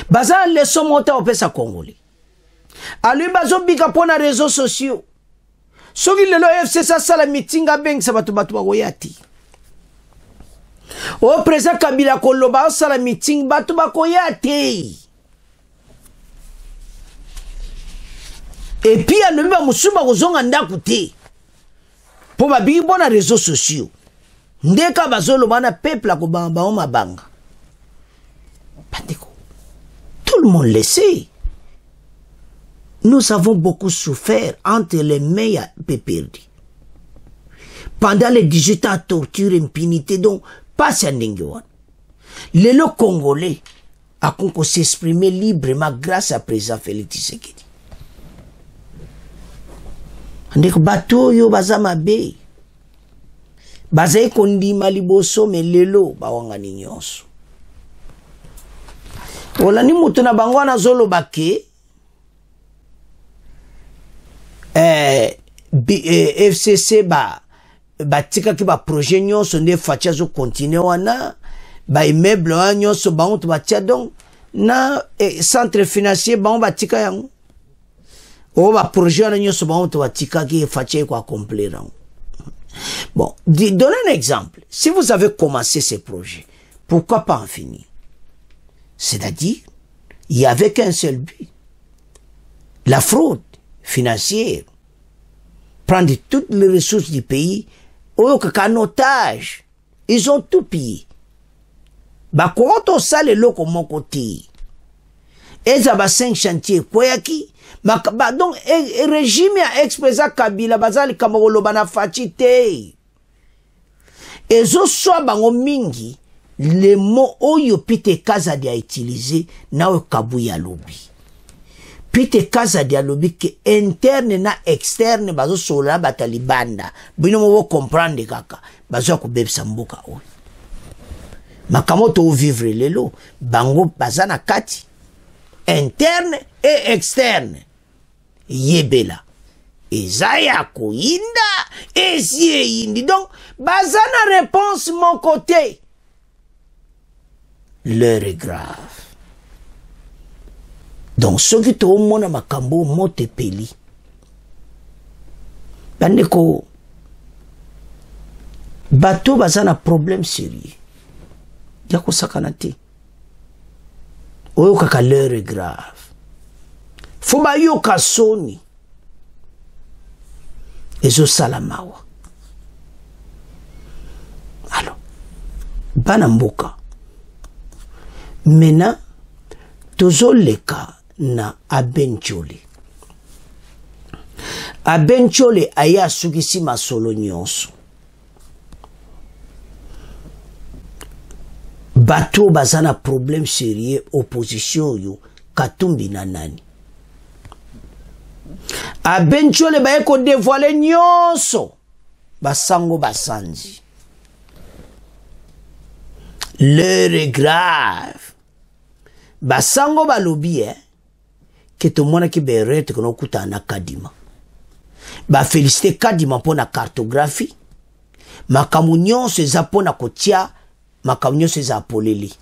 baza leso mota opesa Congolais alui bazo bika pona réseaux sociaux soki lelo FCC sala mitinga beng sa batu bakoyati o président Kabila koloba sala meeting batu bakoyate Et puis à le même musuba kozonga ndaku te. Po ba bi bona réseaux sociaux. Ndeka bazolo bana peuple ko bamba o mabanga. Bandeko. Tout le monde le sait. Nous avons beaucoup souffert entre les mains et perdus. Pendant les 18 ans, torture, impunité, donc, pas si un les Congolais ont s'exprimer librement grâce à président Félix Tshisekedi. Ndeko bato yo bazama be. Bazaye kondi maliboso me lelo bawanga ni nyonso. Ola ni mutu na bango na zolo bake FCC batika ki ba projet nyonso nde fatia zo continue wana ba immeuble wa nyonso bango to batia donc na centre financier bango batika yango o ba projet wana nyonso bango to batika ki fatia ko accomplir. Bon, donnez un exemple. Si vous avez commencé ces projets, pourquoi pas en finir? C'est-à-dire, il n'y avait qu'un seul but. La fraude financière. Prendre toutes les ressources du pays, au qu'un otage. Ils ont tout pillé. Bah, quand on sale le comme mon côté. Et ça va 5 chantiers. Quoi qui? Bah, donc, régime a expressé Kabila, bazali kamolo bana fatite. Et zo soit bango mingi, les mots oyo Pite Kazadi a utilisé, na o kabuya lobby. Pite Kazadi a lobby que interne na externe, bazo sola batalibanda. Bino mo comprendre kaka. Bazo kubebsa mboka oyo. Makamoto vivre lelo, bango bazana kati. Interne et externe. Yebela. Ezaya koinda, esie indi. Donc, bazana réponse mon côté. L'heure est grave. Donc, ce qui te mona makambo mote peli. Bandeko, bateau bazana problème sérieux. Yako sakanate. Oyo kaka l'heure est grave. Foba yo kasoni. Ezo salamawa. Alors, bana mboka. Mena, tozo leka na Abenchole. Abenchole aya sugisi masolo nyonso. Bato bazana problème sérieux opposition yo Katumbi na nani. Abenchole baye ko dévoiler nyonso basango basanzi. L'heure est grave. Basango balobi que tout le monde qui berete que nous kuta na Kadima. Ba féliciter Kadima pour la cartographie. Makamunyon se zapona kotia makamunyon se zapoleli.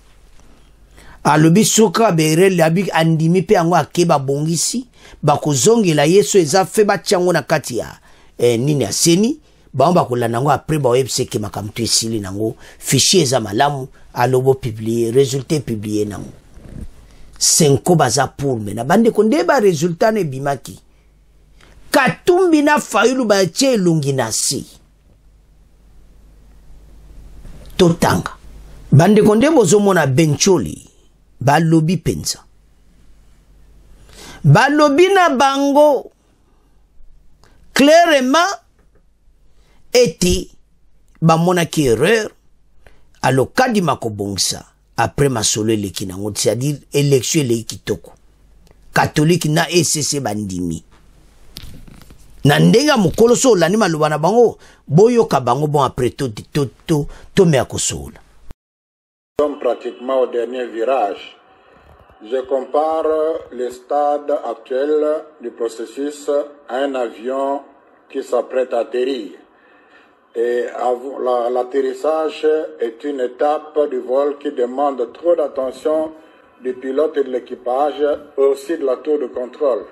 Alobi soka berele abi andimi pe ango akeba bongisi bakozongi la yeso eza fe bachango na kati ya nini aseni ba kola nango après ba webse ke makamtu esili nango fichier eza malamu alobo publier résultat publier nango 5 baza pour mena bande ko ndeba résultat ne bimaki Katumbi na Fayulu ba tie lungi na si totanga bande ko ndebo zomona Bencholi ba lobby pensa ba lobby na bango clairement eti ba mona ki erreur alo Kadima ko bongsa après masolo leki nango c'est-à-dire élection leki kitoko catholique na ECC bandimi na ndenga mukolo so lani maloba na bango boyoka bango bon après to me akosola. Nous sommes pratiquement au dernier virage. Je compare le stade actuel du processus à un avion qui s'apprête à atterrir. Et l'atterrissage est une étape du vol qui demande trop d'attention du pilote et de l'équipage, aussi de la tour de contrôle,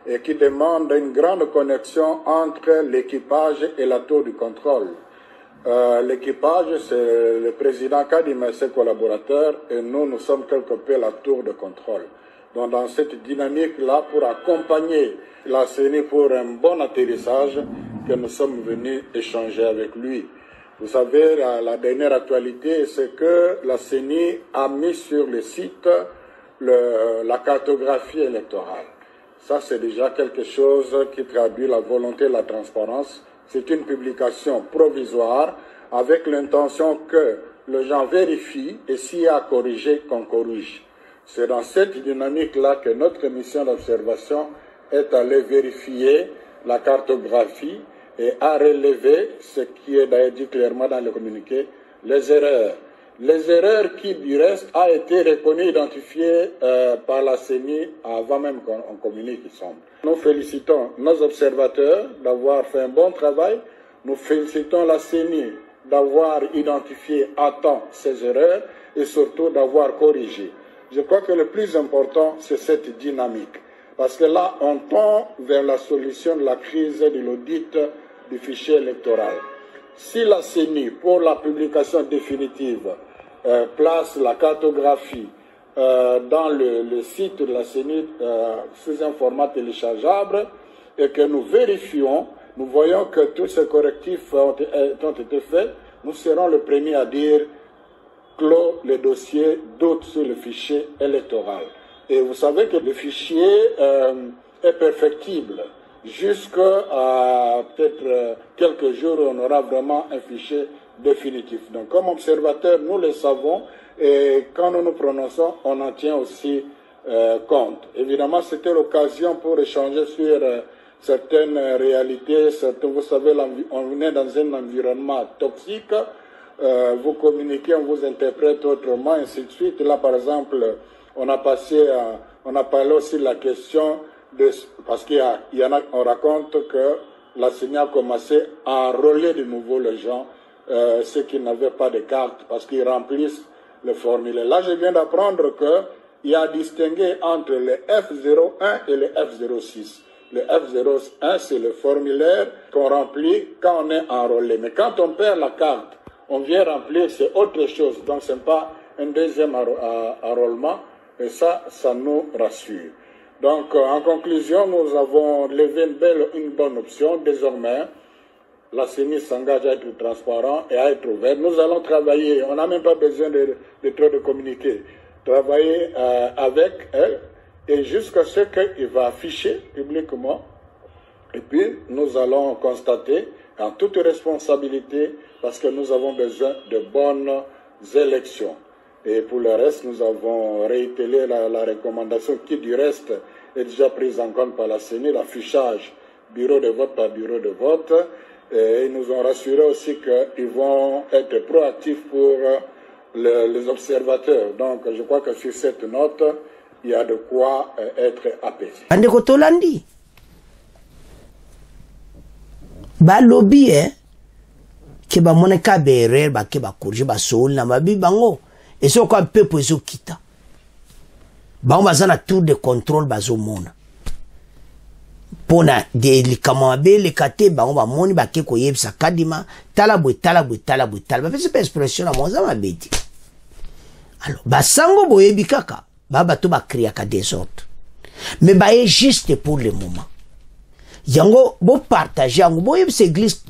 et qui demande une grande connexion entre l'équipage et la tour du contrôle. L'équipage, c'est le président Kadima et ses collaborateurs, et nous sommes quelque peu la tour de contrôle. Donc dans cette dynamique-là, pour accompagner la CENI pour un bon atterrissage, que nous sommes venus échanger avec lui. Vous savez, la dernière actualité, c'est que la CENI a mis sur le site la cartographie électorale. Ça, c'est déjà quelque chose qui traduit la volonté de la transparence. C'est une publication provisoire avec l'intention que les gens vérifient et s'il y a à corriger, qu'on corrige. C'est dans cette dynamique-là que notre mission d'observation est allée vérifier la cartographie et a relevé ce qui est d'ailleurs dit clairement dans le communiqué, les erreurs. Les erreurs qui, du reste, a été reconnues, identifiées par la CENI avant même qu'on communique, il semble. Nous félicitons nos observateurs d'avoir fait un bon travail. Nous félicitons la CENI d'avoir identifié à temps ces erreurs et surtout d'avoir corrigé. Je crois que le plus important, c'est cette dynamique. Parce que là, on tend vers la solution de la crise de l'audit du fichier électoral. Si la CENI, pour la publication définitive, place la cartographie dans le site de la CENI sous un format téléchargeable et que nous vérifions, nous voyons que tous ces correctifs ont été faits, nous serons les premiers à dire clos le dossier doute sur le fichier électoral. Et vous savez que le fichier est perfectible. Jusqu'à peut-être quelques jours, on aura vraiment un fichier définitif. Donc comme observateur, nous le savons et quand nous nous prononçons, on en tient aussi compte. Évidemment, c'était l'occasion pour échanger sur certaines réalités. Vous savez, on est dans un environnement toxique. Vous communiquez, on vous interprète autrement, ainsi de suite. Là, par exemple, on a parlé aussi de la question parce qu'il y en a, on raconte que la CENI a commencé à enrôler de nouveau les gens, ceux qui n'avaient pas de carte, parce qu'ils remplissent le formulaire. Là, je viens d'apprendre qu'il y a distingué entre le F01 et le F06. Le F01, c'est le formulaire qu'on remplit quand on est enrôlé. Mais quand on perd la carte, on vient remplir, c'est autre chose. Donc, ce n'est pas un deuxième enrôlement, et ça nous rassure. Donc, en conclusion, nous avons levé une bonne option. Désormais, la CENI s'engage à être transparent et à être ouvert. Nous allons travailler, on n'a même pas besoin de trop de communiquer, travailler avec elle et jusqu'à ce qu'il va afficher publiquement. Et puis, nous allons constater en toute responsabilité, parce que nous avons besoin de bonnes élections. Et pour le reste, nous avons réitéré la recommandation qui, du reste, est déjà prise en compte par la CENI, l'affichage bureau de vote par bureau de vote. Et ils nous ont rassuré aussi qu'ils vont être proactifs pour les observateurs. Donc, je crois que sur cette note, il y a de quoi être apaisé. Andeko Tolandi, ba lobby ke ba moneka berer ba ke ba corriger ba soul na mabi bango et so ko peuple zo kita ba on bazana tour de contrôle bazo mona pona délicatement be le kate ba on ba moni ba ke ko yebisa kadima talabwe ba fait cette expression na moza mabeti alors ba sango boyebi kaka ba bato ba créer ka désordre mais ba est juste pour le moment. Yango bo partager yango bo yebisa église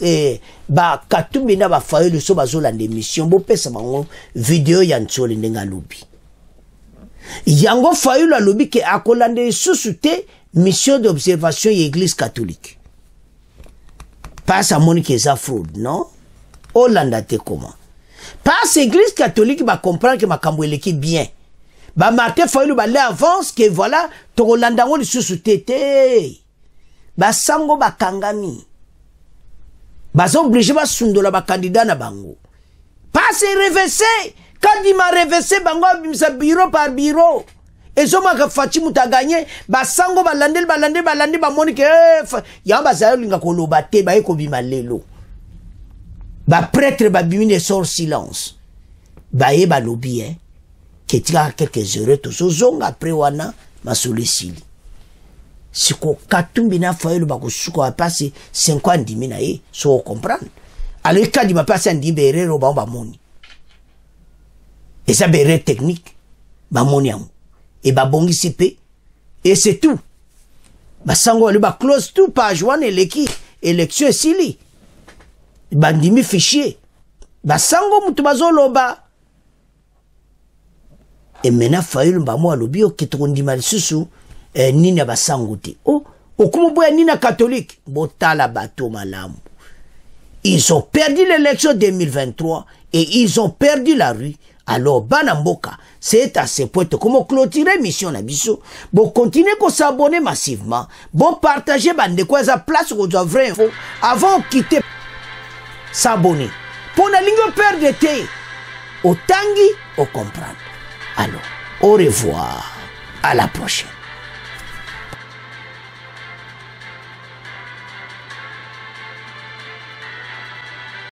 ba katumbi na ba fayo le so bazola d'émission bo pesa bango vidéo ya ntsole ndenga lobi yango fayo la lobi ke akolande susute mission d'observation de l'église catholique pas à monique za fraude non Hollanda te comment pas église catholique ba comprendre que makambo eleki bien ba Martin fayo ba le avance que voilà to Hollanda ngo le susute te basango bakangami bazo obligé basundola ba candidat na bango pas se reverser quand il m'a reversé bango bimsa bureau par bureau et zo maka fachi muta gagner basango balande ba monike ya bazayo linga ko loba te ba eko bima lelo ba prêtre ba bimine sort silence ba ye ba lobby que tika quelques heures to so zonga après wana masolisili siko katumbi na fayo ba ko suko a passer 50 mina so comprendre alors quand il m'a passé un berero ba moni et ça berere technique ba moni am et ba bongi sipe Et c'est tout. Basango le ba close tout page one eleki élection esili. Bandimi fichier. Basango mutu bazoloba. Et maintenant Fayulu mbamo alobi okitondima lisusu nini basango te. Oh, okumuboya nina catholique botala bato malamu. Ils ont perdu l'élection 2023 et ils ont perdu la rue. Alors, Banamboka, c'est à ce point comment clôturer mission Nabiso. Bon, continuez à s'abonner massivement. Bon, partagez de quoi ça place aux vraies infos avant de quitter. S'abonner. Pour la ligne perdre thé. Au tangi, au comprendre. Alors, au revoir. À la prochaine.